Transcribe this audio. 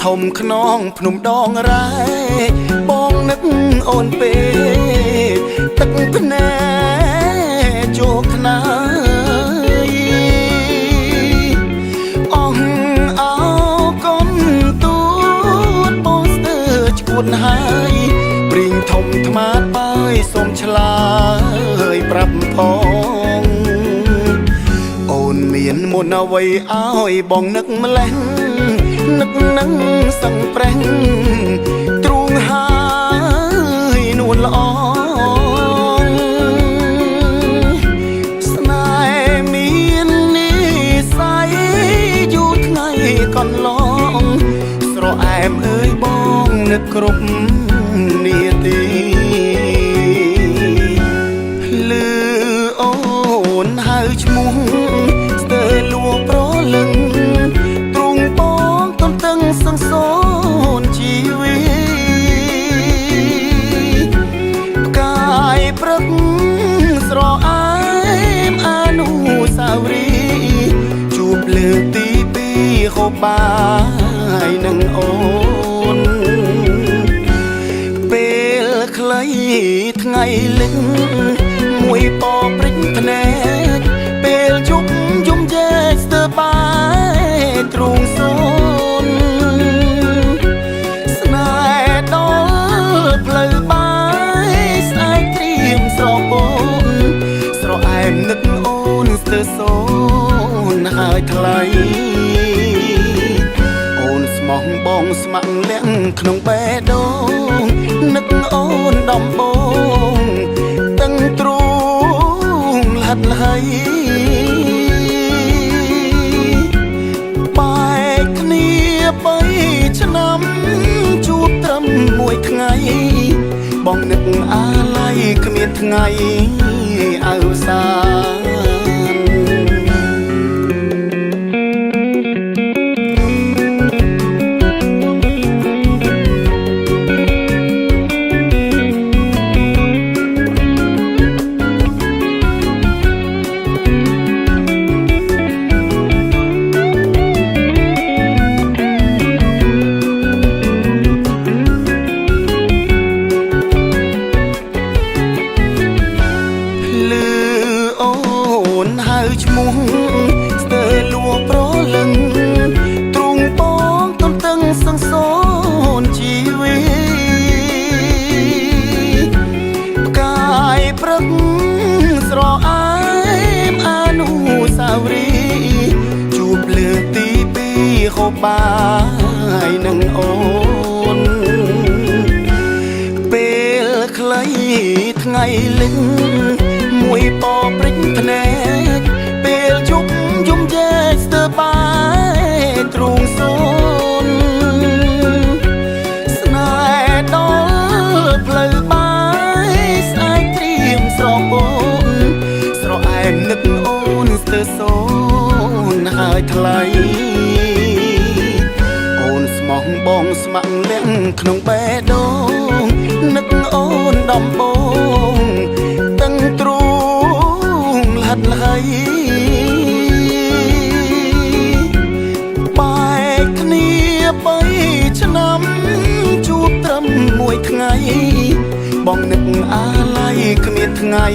ធំខ្នងភ្នំដងរ៉ែបងនឹកអូនពេទឹកភ្នែកជោគថ្នាយអងអោកុំទួតបងស្ទើឈួតហើយព្រីងធំថ្មាតបាយសូមឆ្លើយប្រាប់ផងអូនមានមុនអ្វីឲ្យបងនឹកម្លេះនឹកនឹងសឹងប្រេះទ្រូងហើយនួនល្អស្នេហ៍មាននិស័យយូរថ្ងៃកន្លងស្រអែមអើយបងនឹកគ្រប់នាទីលឺអូនហៅឈ្មោះស្ទើរលួប្រលឹងសង្សូនជីវិតផ្កាយព្រឹកស្រអែមអនុស្សាវរីយ៍ជួបលើកទីពីរហូបបាយនឹងអូនពេលខ្លីថ្ងៃលឹងមួយពព្រិចភ្នែកពេលជប់យំយែកស្ទើរបាយទ្រូងសូននឹកអូនស្ទើរសូនហើយថ្លៃអូនស្មោះបងស្ម័គ្រលាក់ក្នុងបេះដូងនឹកអូនដំបងទាំងទ្រូងលះលៃបែកគ្នា3ឆ្នាំជួបត្រឹមមួយថ្ងៃបងនឹកអាឡ័យគ្មានថ្ងៃអវសានឈ្មោះស្ទើរលួប្រលឹងទ្រូងបងទន្ទឹងសង្សូនជីវិតផ្កាយព្រឹកស្រអែមអនុស្សាវរីយ៍ជួបលើកទីពីរហូបបាយនឹងអូនពេលខ្លីថ្ងៃលឹងមួយពព្រិចភ្នែកពេលជប់យំយែកស្ទើរបាយទ្រូងសូនស្នេហ៍ដល់ផ្លូវបាយស្អែកត្រៀមស្រពោនស្រអែមនឹកអូនស្ទើរសូនហើយថ្លៃអូនស្មោះបងស្ម័គ្រលាក់ក្នុងបេះដូងនឹកអូនដំបងទាំងទ្រូងលះលៃបែកគ្នា3ឆ្នាំជួបត្រឹមមួយថ្ងៃបងនឹកអាឡ័យគ្មានថ្ងៃ